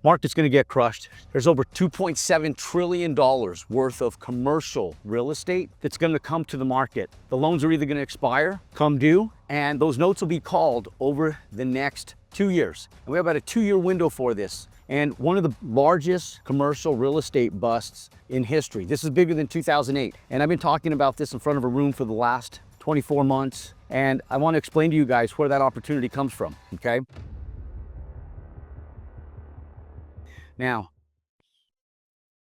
Market's going to get crushed. There's over $2.7 trillion worth of commercial real estate that's going to come to the market. The loans are either going to expire, come due, and those notes will be called over the next 2 years. And we have about a 2-year window for this. And one of the largest commercial real estate busts in history. This is bigger than 2008. And I've been talking about this in front of a room for the last 24 months. And I want to explain to you guys where that opportunity comes from, okay? Now,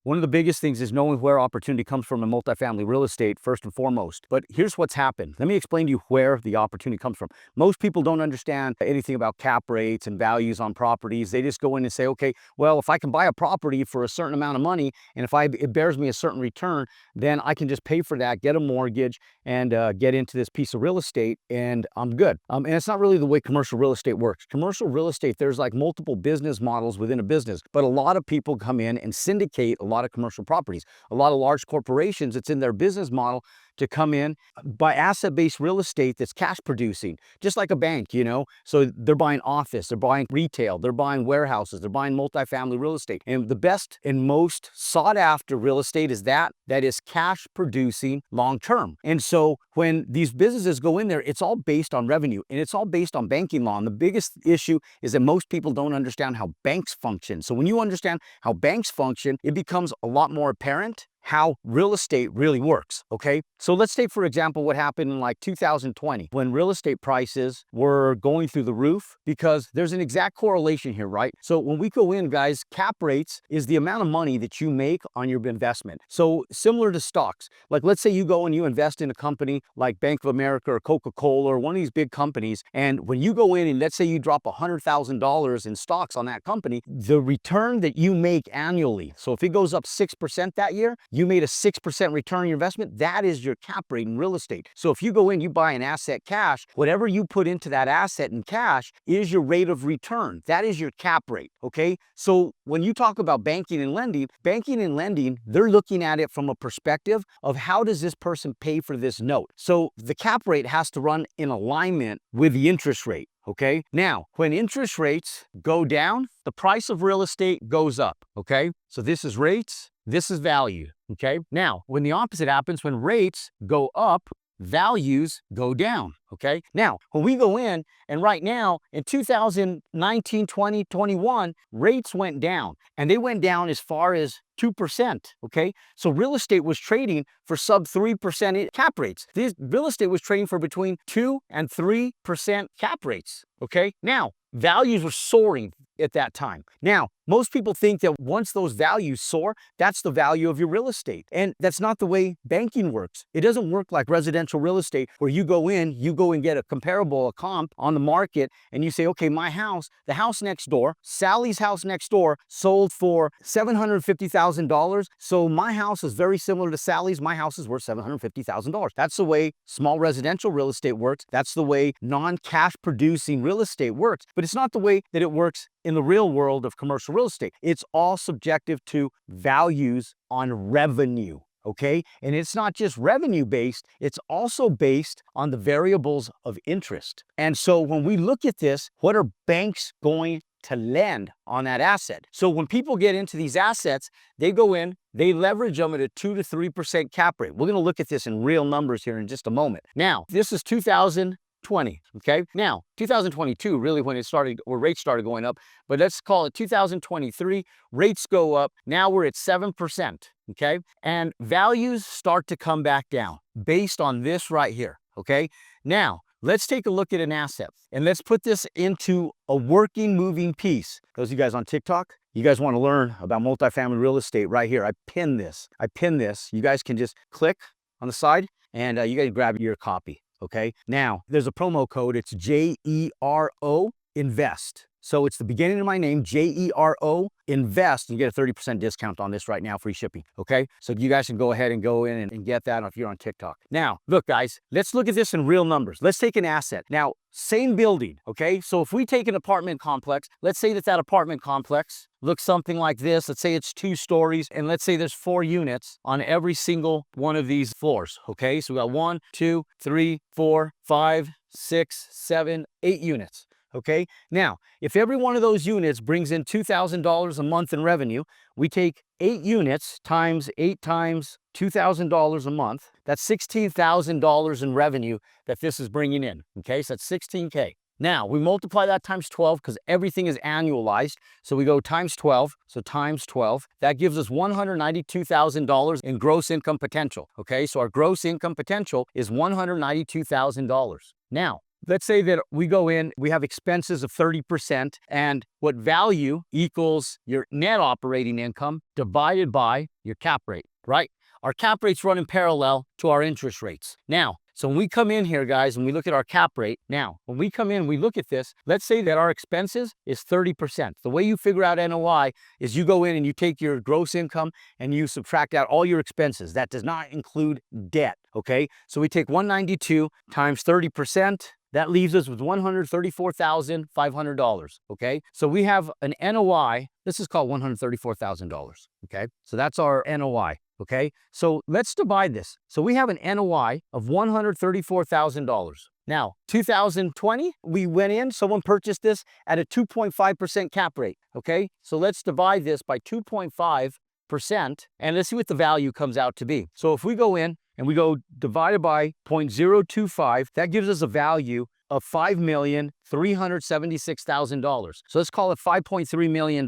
one of the biggest things is knowing where opportunity comes from in multifamily real estate, first and foremost. But here's what's happened. Let me explain to you where the opportunity comes from. Most people don't understand anything about cap rates and values on properties. They just go in and say, okay, well, if I can buy a property for a certain amount of money, and if it bears me a certain return, then I can just pay for that, get a mortgage, and get into this piece of real estate, and I'm good. And it's not really the way commercial real estate works. Commercial real estate, there's like multiple business models within a business, but a lot of people come in and syndicate a lot of commercial properties. A lot of large corporations, it's in their business model to come in, buy asset-based real estate that's cash producing, just like a bank, you know? So they're buying office, they're buying retail, they're buying warehouses, they're buying multifamily real estate. And the best and most sought after real estate is that is cash producing long-term. And so when these businesses go in there, it's all based on revenue and it's all based on banking law. And the biggest issue is that most people don't understand how banks function. So when you understand how banks function, it becomes a lot more apparent how real estate really works, okay? So let's take, for example, what happened in like 2020 when real estate prices were going through the roof, because there's an exact correlation here, right? So when we go in, guys, cap rates is the amount of money that you make on your investment. So similar to stocks, like let's say you go and you invest in a company like Bank of America or Coca-Cola or one of these big companies, and when you go in and let's say you drop $100,000 in stocks on that company, the return that you make annually, so if it goes up 6% that year, you made a 6% return on your investment. That is your cap rate in real estate. So if you go in, you buy an asset cash, whatever you put into that asset in cash is your rate of return. That is your cap rate, okay? So when you talk about banking and lending, they're looking at it from a perspective of how does this person pay for this note? So the cap rate has to run in alignment with the interest rate. Okay. Now, when interest rates go down, the price of real estate goes up. Okay. So this is rates, this is value. Okay. Now, when the opposite happens, when rates go up, values go down. Okay. Now, when we go in, and right now in 2019, 20, 21, rates went down, and they went down as far as 2%. Okay. So real estate was trading for sub 3% cap rates. This real estate was trading for between 2 and 3% cap rates. Okay. Now, values were soaring at that time. Now, most people think that once those values soar, that's the value of your real estate. And that's not the way banking works. It doesn't work like residential real estate where you go and get a comparable, a comp on the market, and you say, okay, my house, the house next door, Sally's house next door sold for $750,000. So my house is very similar to Sally's. My house is worth $750,000. That's the way small residential real estate works. That's the way non-cash producing real estate works. But it's not the way that it works in the real world of commercial real estate. It's all subjective to values on revenue, okay? And it's not just revenue based, it's also based on the variables of interest. And so when we look at this, what are banks going to lend on that asset? So when people get into these assets, they go in, they leverage them at a 2 to 3% cap rate. We're going to look at this in real numbers here in just a moment. Now, this is 2020, okay? Now, 2022, really when it started, or rates started going up, but let's call it 2023, rates go up. Now we're at 7%, okay? And values start to come back down based on this right here, okay? Now, let's take a look at an asset and let's put this into a working, moving piece. Those of you guys on TikTok, you guys want to learn about multifamily real estate right here. I pin this. You guys can just click on the side and you guys grab your copy. Okay. Now there's a promo code. It's JERO invest. So it's the beginning of my name, JERO invest. You get a 30% discount on this right now, free shipping. Okay. So you guys can go ahead and go in and get that if you're on TikTok. Now, look, guys, let's look at this in real numbers. Let's take an asset. Now, same building. Okay. So if we take an apartment complex, let's say that apartment complex looks something like this. Let's say it's 2 stories, and let's say there's 4 units on every single one of these floors. Okay. So we got 1, 2, 3, 4, 5, 6, 7, 8 units. okay? Now, if every one of those units brings in $2,000 a month in revenue, we take 8 units times 8 times $2,000 a month. That's $16,000 in revenue that this is bringing in, okay? So that's 16K. Now, we multiply that times 12 because everything is annualized. So we go times 12, so times 12. That gives us $192,000 in gross income potential, okay? So our gross income potential is $192,000. Now, let's say that we go in, we have expenses of 30%, and what value equals your net operating income divided by your cap rate, right? Our cap rates run in parallel to our interest rates. Now, so when we come in here, guys, and we look at our cap rate, now, when we come in, we look at this, let's say that our expenses is 30%. The way you figure out NOI is you go in and you take your gross income and you subtract out all your expenses. That does not include debt, okay? So we take 192 times 30%. That leaves us with $134,500, okay? So we have an NOI, this is called $134,000, okay? So that's our NOI, okay? So let's divide this. So we have an NOI of $134,000. Now, 2020, we went in, someone purchased this at a 2.5% cap rate, okay? So let's divide this by 2.5%, and let's see what the value comes out to be. So if we go in and we go divided by 0.025, that gives us a value of $5,376,000. So let's call it $5.3 million.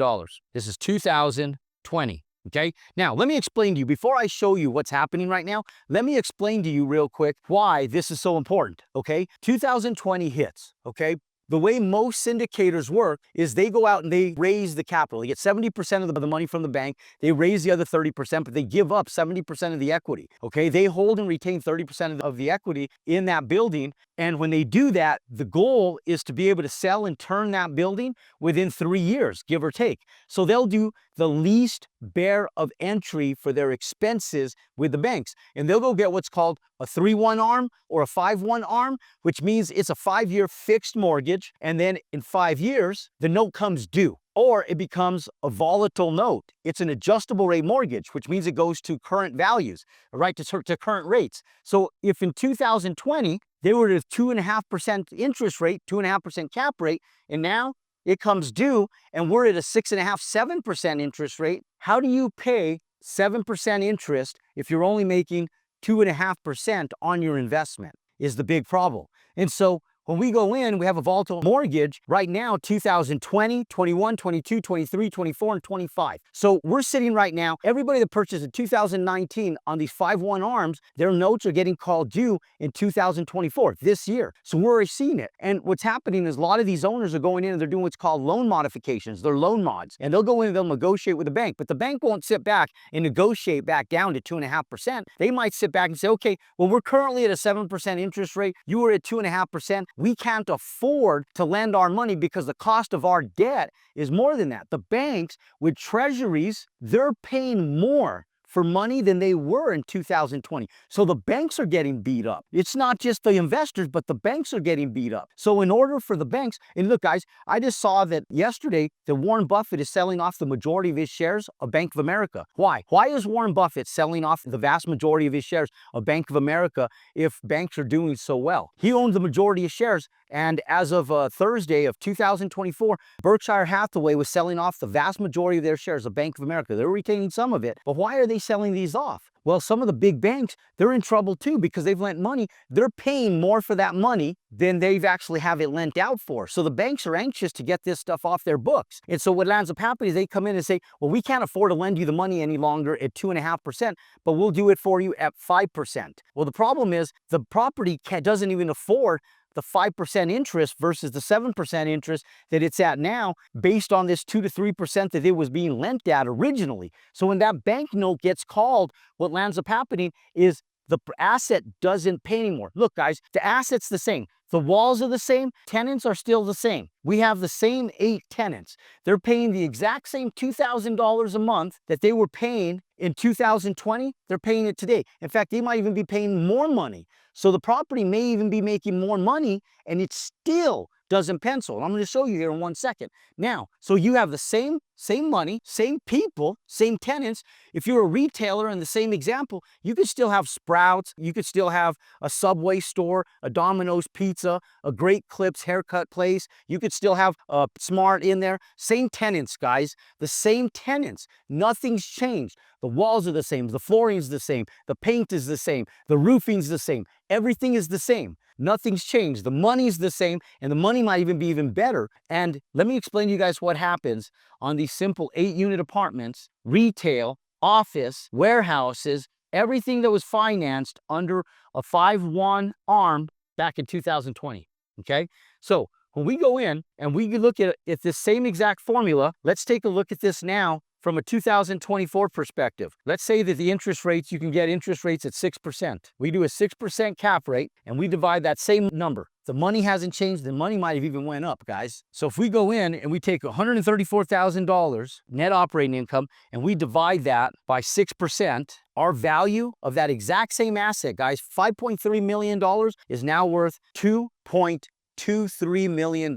This is 2020. Okay, now let me explain to you, before I show you what's happening right now, let me explain to you real quick why this is so important, okay? 2020 hits, okay? The way most syndicators work is they go out and they raise the capital. They get 70% of the money from the bank. They raise the other 30%, but they give up 70% of the equity, okay? They hold and retain 30% of the equity in that building. And when they do that, the goal is to be able to sell and turn that building within 3 years, give or take. So they'll do the least bear of entry for their expenses with the banks. And they'll go get what's called a 3-1 arm or a 5-1 arm, which means it's a 5-year fixed mortgage. And then in 5 years, the note comes due. Or it becomes a volatile note. It's an adjustable rate mortgage, which means it goes to current values, right, to current rates. So if in 2020, they were at a 2.5% interest rate, 2.5% cap rate, and now it comes due and we're at a 6.5%, 7% interest rate, how do you pay 7% interest if you're only making 2.5% on your investment is the big problem. And so when we go in, we have a volatile mortgage right now, 2020, 21, 22, 23, 24, and 25. So we're sitting right now, everybody that purchased in 2019 on these 5-1 arms, their notes are getting called due in 2024, this year. So we're already seeing it. And what's happening is a lot of these owners are going in and they're doing what's called loan modifications. They're loan mods. And they'll go in and they'll negotiate with the bank. But the bank won't sit back and negotiate back down to 2.5%. They might sit back and say, okay, well, we're currently at a 7% interest rate. You were at 2.5%. We can't afford to lend our money because the cost of our debt is more than that. The banks with treasuries, they're paying more for money than they were in 2020. So the banks are getting beat up. It's not just the investors, but the banks are getting beat up. So in order for the banks, and look guys, I just saw that yesterday that Warren Buffett is selling off the majority of his shares of Bank of America. Why? Why is Warren Buffett selling off the vast majority of his shares of Bank of America if banks are doing so well? He owns the majority of shares, and as of Thursday of 2024, Berkshire Hathaway was selling off the vast majority of their shares of Bank of America. They're retaining some of it, but why are they selling these off? Well, some of the big banks, they're in trouble too because they've lent money. They're paying more for that money than they've actually have it lent out for. So the banks are anxious to get this stuff off their books. And so what ends up happening is they come in and say, well, we can't afford to lend you the money any longer at 2.5%, but we'll do it for you at 5%. Well, the problem is the property doesn't even afford the 5% interest versus the 7% interest that it's at now based on this 2 to 3% that it was being lent at originally. So when that bank note gets called, what ends up happening is the asset doesn't pay anymore. Look guys, the asset's the same. The walls are the same. Tenants are still the same. We have the same 8 tenants. They're paying the exact same $2,000 a month that they were paying in 2020. They're paying it today. In fact, they might even be paying more money. So the property may even be making more money and it still doesn't pencil. And I'm going to show you here in 1 second. Now, so you have the same same money, same people, same tenants. If you're a retailer in the same example, you could still have Sprouts, you could still have a Subway store, a Domino's Pizza, a Great Clips haircut place. You could still have a Smart in there. Same tenants, guys. The same tenants. Nothing's changed. The walls are the same. The flooring's the same. The paint is the same. The roofing's the same. Everything is the same. Nothing's changed. The money's the same, and the money might even be even better. And let me explain to you guys what happens on these simple 8-unit apartments, retail, office, warehouses, everything that was financed under a 5-1 ARM back in 2020, okay? So when we go in and we look at this same exact formula, let's take a look at this now from a 2024 perspective. Let's say that the interest rates, you can get interest rates at 6%. We do a 6% cap rate and we divide that same number. The money hasn't changed. The money might have even went up, guys. So if we go in and we take $134,000 net operating income and we divide that by 6%, our value of that exact same asset, guys, $5.3 million is now worth $2.23 million.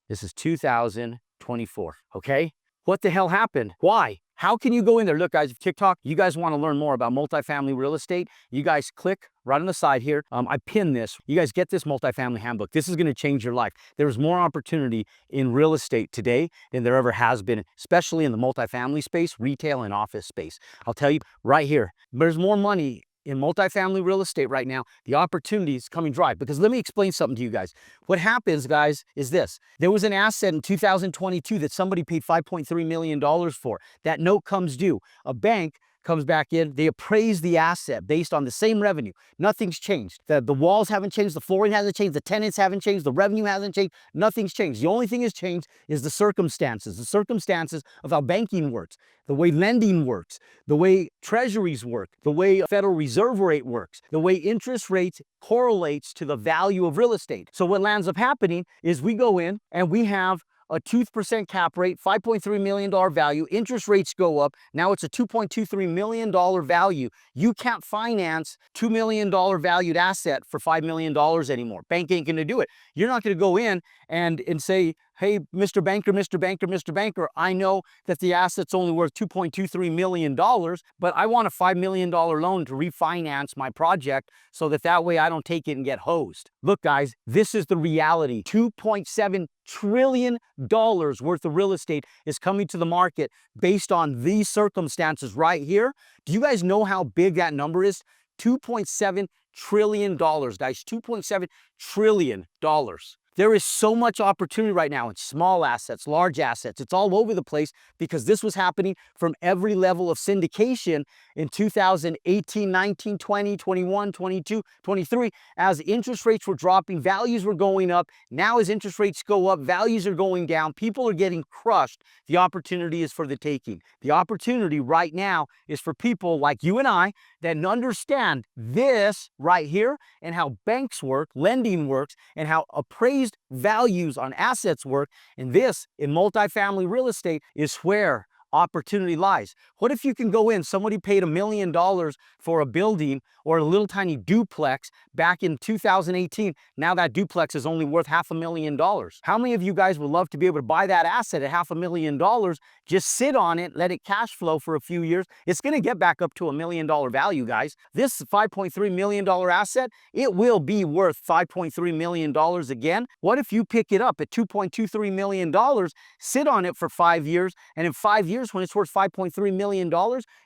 This is 2024, okay? What the hell happened? Why? How can you go in there? Look, guys, TikTok, you guys want to learn more about multifamily real estate, you guys click right on the side here. I pinned this. You guys get this multifamily handbook. This is going to change your life. There is more opportunity in real estate today than there ever has been, especially in the multifamily space, retail, and office space. I'll tell you right here, there's more money in multifamily real estate right now. The opportunity is coming dry, because let me explain something to you guys. What happens, guys, is this. There was an asset in 2022 that somebody paid $5.3 million for. That note comes due. A bank comes back in, they appraise the asset based on the same revenue. Nothing's changed. The walls haven't changed, the flooring hasn't changed, the tenants haven't changed, the revenue hasn't changed, nothing's changed. The only thing has changed is the circumstances of how banking works, the way lending works, the way treasuries work, the way Federal Reserve rate works, the way interest rates correlates to the value of real estate. So what lands up happening is we go in and we have a 2% cap rate, $5.3 million value, interest rates go up, now it's a $2.23 million value. You can't finance $2 million valued asset for $5 million anymore. Bank ain't gonna do it. You're not gonna go in and say, hey, Mr. Banker, Mr. Banker, Mr. Banker, I know that the asset's only worth $2.23 million, but I want a $5 million loan to refinance my project so that way I don't take it and get hosed. Look, guys, this is the reality. $2.7 trillion worth of real estate is coming to the market based on these circumstances right here. Do you guys know how big that number is? $2.7 trillion, guys, $2.7 trillion. There is so much opportunity right now in small assets, large assets. It's all over the place because this was happening from every level of syndication in 2018, 19, 20, 21, 22, 23. As interest rates were dropping, values were going up. Now as interest rates go up, values are going down. People are getting crushed. The opportunity is for the taking. The opportunity right now is for people like you and I that understand this right here and how banks work, lending works, and how appraised values on assets work. And this in multifamily real estate is where opportunity lies. What if you can go in, somebody paid $1 million for a building or a little tiny duplex back in 2018. Now that duplex is only worth $500,000. How many of you guys would love to be able to buy that asset at $500,000, just sit on it, let it cash flow for a few years? It's gonna get back up to $1 million value, guys. This $5.3 million asset, it will be worth $5.3 million again. What if you pick it up at $2.23 million, sit on it for 5 years, and in 5 years, when it's worth $5.3 million,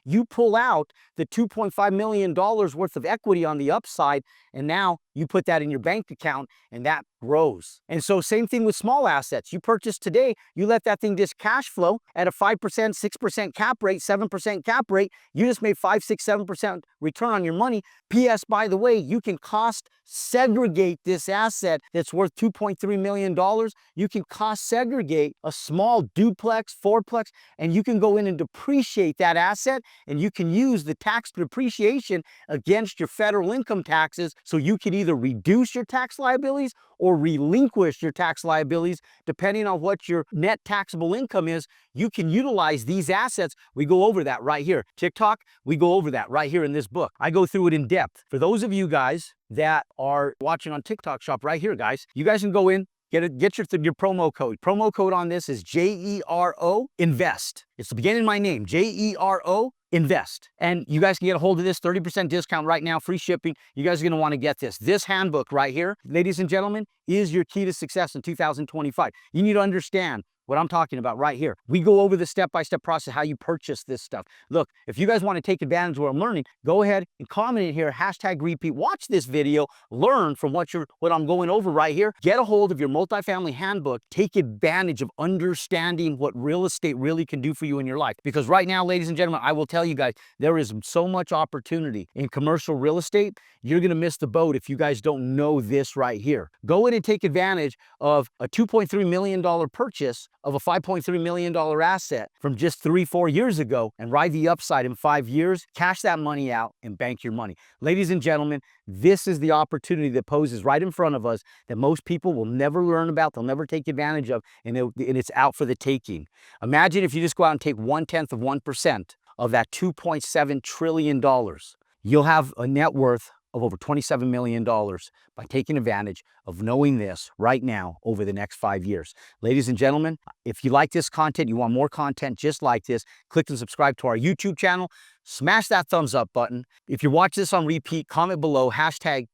you pull out the $2.5 million worth of equity on the upside, and now you put that in your bank account and that grows. And so same thing with small assets. You purchase today, you let that thing just cash flow at a 5%, 6% cap rate, 7% cap rate. You just made 5, 6, 7% return on your money. P.S. by the way, you can cost segregate this asset that's worth $2.3 million. You can cost segregate a small duplex, fourplex, and you can go in and depreciate that asset, and you can use the tax depreciation against your federal income taxes, so you can either reduce your tax liabilities or relinquish your tax liabilities depending on what your net taxable income is. You can utilize these assets. We go over that right here. TikTok, we go over that right here in this book. I go through it in depth. For those of you guys that are watching on TikTok Shop right here, guys, you guys can go in, Get your promo code. Promo code on this is JERO Invest. It's the beginning of my name, JERO Invest. And you guys can get a hold of this 30% discount right now, free shipping. You guys are going to want to get this. This handbook right here, ladies and gentlemen, is your key to success in 2025. You need to understand what I'm talking about right here. We go over the step-by-step process, how you purchase this stuff. Look, if you guys want to take advantage of what I'm learning, go ahead and comment it here, #repeat. Watch this video, learn from what I'm going over right here. Get a hold of your multifamily handbook. Take advantage of understanding what real estate really can do for you in your life. Because right now, ladies and gentlemen, I will tell you guys, there is so much opportunity in commercial real estate. You're going to miss the boat if you guys don't know this right here. Go in and take advantage of a $2.3 million purchase of a $5.3 million asset from just 3-4 years ago and ride the upside in 5 years, cash that money out and bank your money. Ladies and gentlemen, this is the opportunity that poses right in front of us that most people will never learn about, they'll never take advantage of, and it's out for the taking. Imagine if you just go out and take 0.1% of that $2.7 trillion. You'll have a net worth of over $27 million by taking advantage of knowing this right now over the next 5 years. Ladies and gentlemen, if you like this content, you want more content just like this, click and subscribe to our YouTube channel. Smash that thumbs up button. If you watch this on repeat, comment below,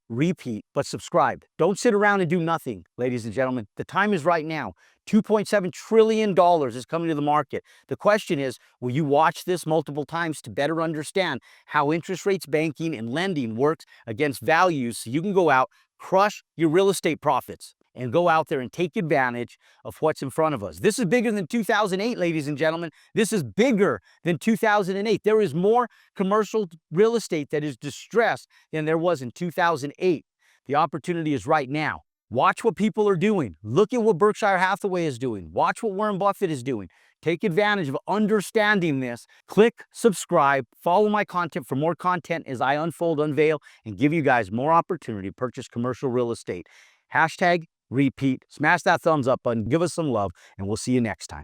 #repeat, but subscribe. Don't sit around and do nothing, ladies and gentlemen. The time is right now. $2.7 trillion is coming to the market. The question is, will you watch this multiple times to better understand how interest rates, banking, and lending works against values so you can go out, crush your real estate profits, and go out there and take advantage of what's in front of us. This is bigger than 2008, ladies and gentlemen. This is bigger than 2008. There is more commercial real estate that is distressed than there was in 2008. The opportunity is right now. Watch what people are doing. Look at what Berkshire Hathaway is doing. Watch what Warren Buffett is doing. Take advantage of understanding this. Click subscribe. Follow my content for more content as I unfold, unveil, and give you guys more opportunity to purchase commercial real estate. #repeat. Smash that thumbs up button. Give us some love, and we'll see you next time.